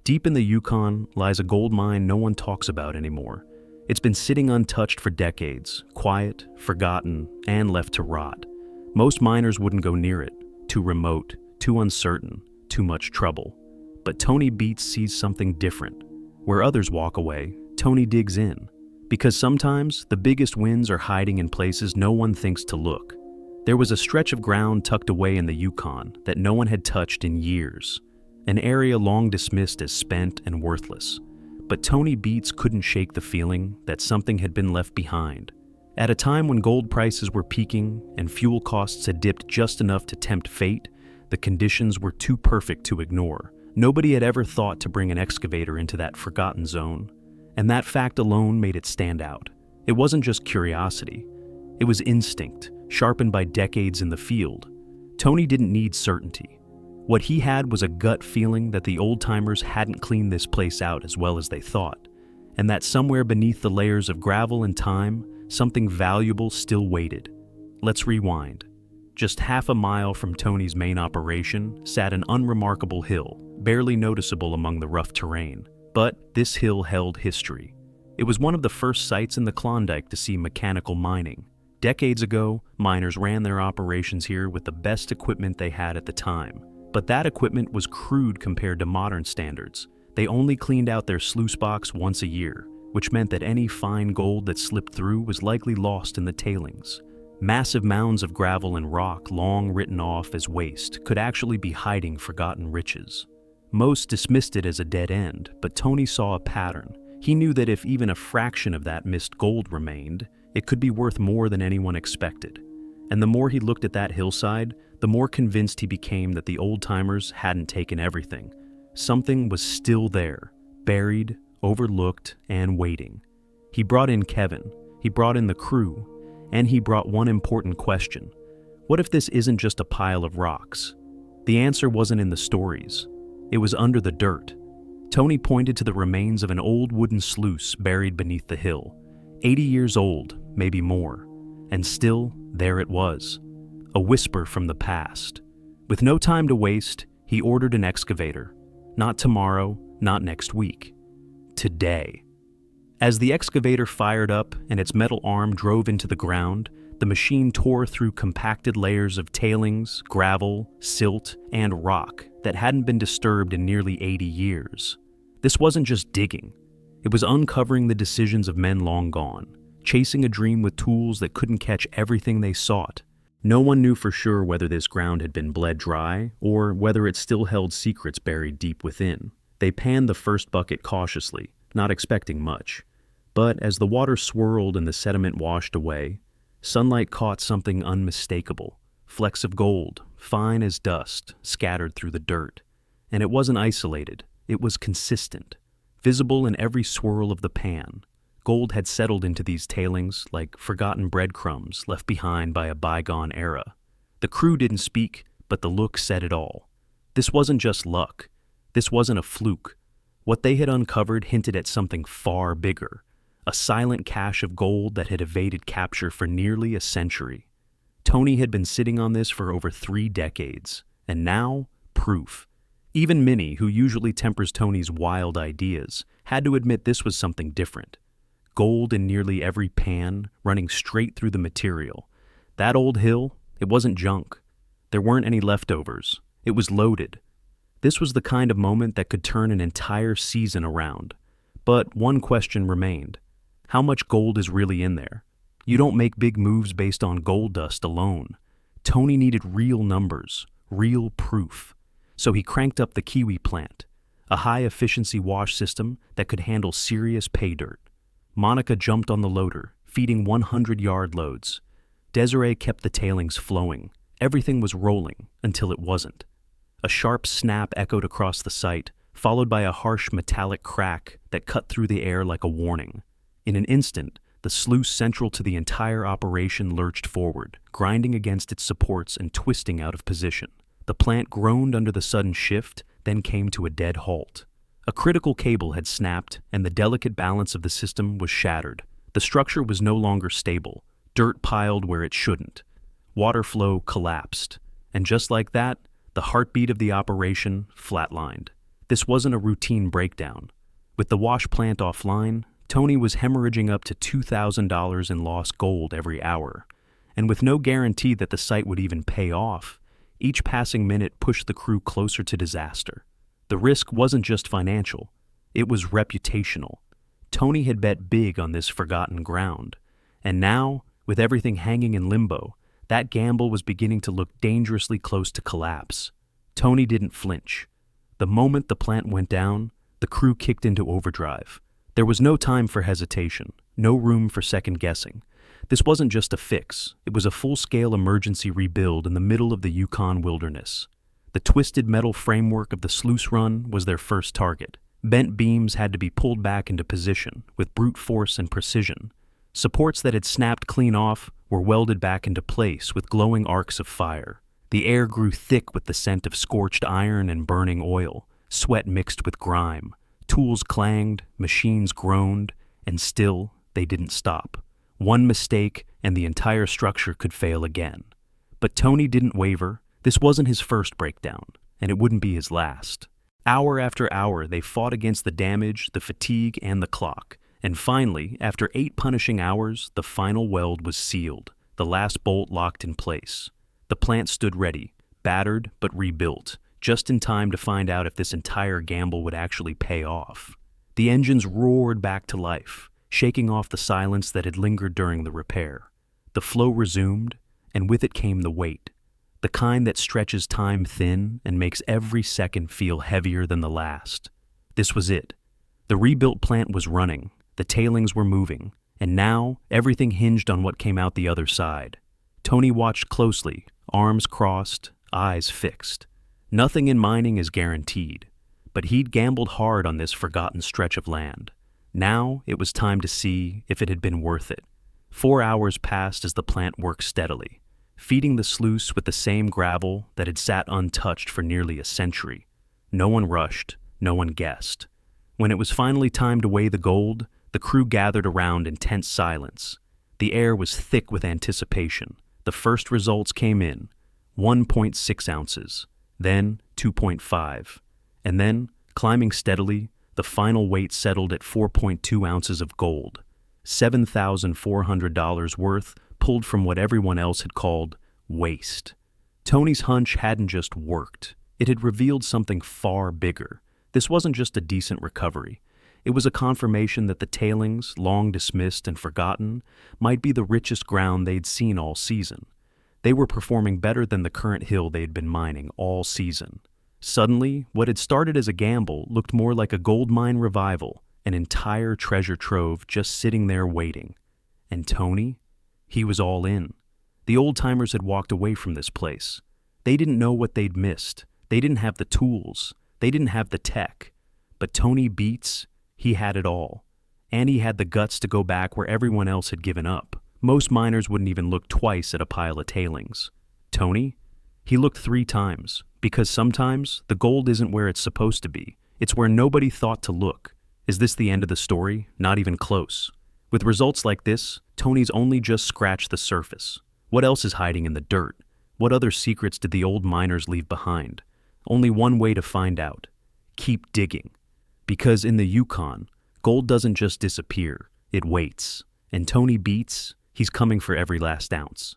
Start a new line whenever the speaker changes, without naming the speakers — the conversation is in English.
Deep in the Yukon lies a gold mine no one talks about anymore. It's been sitting untouched for decades, quiet, forgotten, and left to rot. Most miners wouldn't go near it. Too remote, too uncertain, too much trouble. But Tony BEETS sees something different. Where others walk away, Tony digs in. Because sometimes, the biggest wins are hiding in places no one thinks to look. There was a stretch of ground tucked away in the Yukon that no one had touched in years. An area long dismissed as spent and worthless. But Tony BEETS couldn't shake the feeling that something had been left behind. At a time when gold prices were peaking and fuel costs had dipped just enough to tempt fate, the conditions were too perfect to ignore. Nobody had ever thought to bring an excavator into that forgotten zone, and that fact alone made it stand out. It wasn't just curiosity. It was instinct, sharpened by decades in the field. Tony didn't need certainty. What he had was a gut feeling that the old-timers hadn't cleaned this place out as well as they thought, and that somewhere beneath the layers of gravel and time, something valuable still waited. Let's rewind. Just half a mile from Tony's main operation sat an unremarkable hill, barely noticeable among the rough terrain. But this hill held history. It was one of the first sites in the Klondike to see mechanical mining. Decades ago, miners ran their operations here with the best equipment they had at the time. But that equipment was crude compared to modern standards. They only cleaned out their sluice box once a year, which meant that any fine gold that slipped through was likely lost in the tailings. Massive mounds of gravel and rock, long written off as waste, could actually be hiding forgotten riches. Most dismissed it as a dead end, but Tony saw a pattern. He knew that if even a fraction of that missed gold remained, it could be worth more than anyone expected. And the more he looked at that hillside, the more convinced he became that the old-timers hadn't taken everything. Something was still there, buried, overlooked, and waiting. He brought in Kevin, he brought in the crew, and he brought one important question. What if this isn't just a pile of rocks? The answer wasn't in the stories. It was under the dirt. Tony pointed to the remains of an old wooden sluice buried beneath the hill. 80 years old, maybe more. And still, there it was. A whisper from the past. With no time to waste, he ordered an excavator. Not tomorrow, not next week. Today. As the excavator fired up and its metal arm drove into the ground, the machine tore through compacted layers of tailings, gravel, silt, and rock that hadn't been disturbed in nearly 80 years. This wasn't just digging. It was uncovering the decisions of men long gone, chasing a dream with tools that couldn't catch everything they sought. No one knew for sure whether this ground had been bled dry or whether it still held secrets buried deep within. They panned the first bucket cautiously, not expecting much. But as the water swirled and the sediment washed away, sunlight caught something unmistakable. Flecks of gold, fine as dust, scattered through the dirt. And it wasn't isolated, it was consistent, visible in every swirl of the pan. Gold had settled into these tailings like forgotten breadcrumbs left behind by a bygone era. The crew didn't speak, but the look said it all. This wasn't just luck. This wasn't a fluke. What they had uncovered hinted at something far bigger, a silent cache of gold that had evaded capture for nearly a century. Tony had been sitting on this for over 3 decades, and now, proof. Even Minnie, who usually tempers Tony's wild ideas, had to admit this was something different. Gold in nearly every pan, running straight through the material. That old hill, it wasn't junk. There weren't any leftovers. It was loaded. This was the kind of moment that could turn an entire season around. But one question remained. How much gold is really in there? You don't make big moves based on gold dust alone. Tony needed real numbers, real proof. So he cranked up the Kiwi plant, a high-efficiency wash system that could handle serious pay dirt. Monica jumped on the loader, feeding 100-yard loads. Desiree kept the tailings flowing. Everything was rolling until it wasn't. A sharp snap echoed across the site, followed by a harsh metallic crack that cut through the air like a warning. In an instant, the sluice central to the entire operation lurched forward, grinding against its supports and twisting out of position. The plant groaned under the sudden shift, then came to a dead halt. A critical cable had snapped, and the delicate balance of the system was shattered. The structure was no longer stable. Dirt piled where it shouldn't. Water flow collapsed. And just like that, the heartbeat of the operation flatlined. This wasn't a routine breakdown. With the wash plant offline, Tony was hemorrhaging up to $2,000 in lost gold every hour. And with no guarantee that the site would even pay off, each passing minute pushed the crew closer to disaster. The risk wasn't just financial, it was reputational. Tony had bet big on this forgotten ground. And now, with everything hanging in limbo, that gamble was beginning to look dangerously close to collapse. Tony didn't flinch. The moment the plant went down, the crew kicked into overdrive. There was no time for hesitation, no room for second guessing. This wasn't just a fix, it was a full-scale emergency rebuild in the middle of the Yukon wilderness. The twisted metal framework of the sluice run was their first target. Bent beams had to be pulled back into position with brute force and precision. Supports that had snapped clean off were welded back into place with glowing arcs of fire. The air grew thick with the scent of scorched iron and burning oil. Sweat mixed with grime. Tools clanged, machines groaned, and still they didn't stop. One mistake and the entire structure could fail again. But Tony didn't waver. This wasn't his first breakdown, and it wouldn't be his last. Hour after hour, they fought against the damage, the fatigue, and the clock. And finally, after 8 punishing hours, the final weld was sealed, the last bolt locked in place. The plant stood ready, battered but rebuilt, just in time to find out if this entire gamble would actually pay off. The engines roared back to life, shaking off the silence that had lingered during the repair. The flow resumed, and with it came the weight, the kind that stretches time thin and makes every second feel heavier than the last. This was it. The rebuilt plant was running, the tailings were moving, and now everything hinged on what came out the other side. Tony watched closely, arms crossed, eyes fixed. Nothing in mining is guaranteed, but he'd gambled hard on this forgotten stretch of land. Now it was time to see if it had been worth it. 4 hours passed as the plant worked steadily, feeding the sluice with the same gravel that had sat untouched for nearly a century. No one rushed, no one guessed. When it was finally time to weigh the gold, the crew gathered around in tense silence. The air was thick with anticipation. The first results came in, 1.6 ounces, then 2.5, and then, climbing steadily, the final weight settled at 4.2 ounces of gold, $7,400 worth pulled from what everyone else had called waste. Tony's hunch hadn't just worked, it had revealed something far bigger. This wasn't just a decent recovery. It was a confirmation that the tailings, long dismissed and forgotten, might be the richest ground they'd seen all season. They were performing better than the current hill they'd been mining all season. Suddenly, what had started as a gamble looked more like a gold mine revival, an entire treasure trove just sitting there waiting. And Tony? He was all in. The old-timers had walked away from this place. They didn't know what they'd missed. They didn't have the tools. They didn't have the tech. But Tony BEETS, he had it all. And he had the guts to go back where everyone else had given up. Most miners wouldn't even look twice at a pile of tailings. Tony? He looked 3 times, because sometimes the gold isn't where it's supposed to be. It's where nobody thought to look. Is this the end of the story? Not even close. With results like this, Tony's only just scratched the surface. What else is hiding in the dirt? What other secrets did the old miners leave behind? Only one way to find out. Keep digging. Because in the Yukon, gold doesn't just disappear, it waits. And Tony BEETS, he's coming for every last ounce.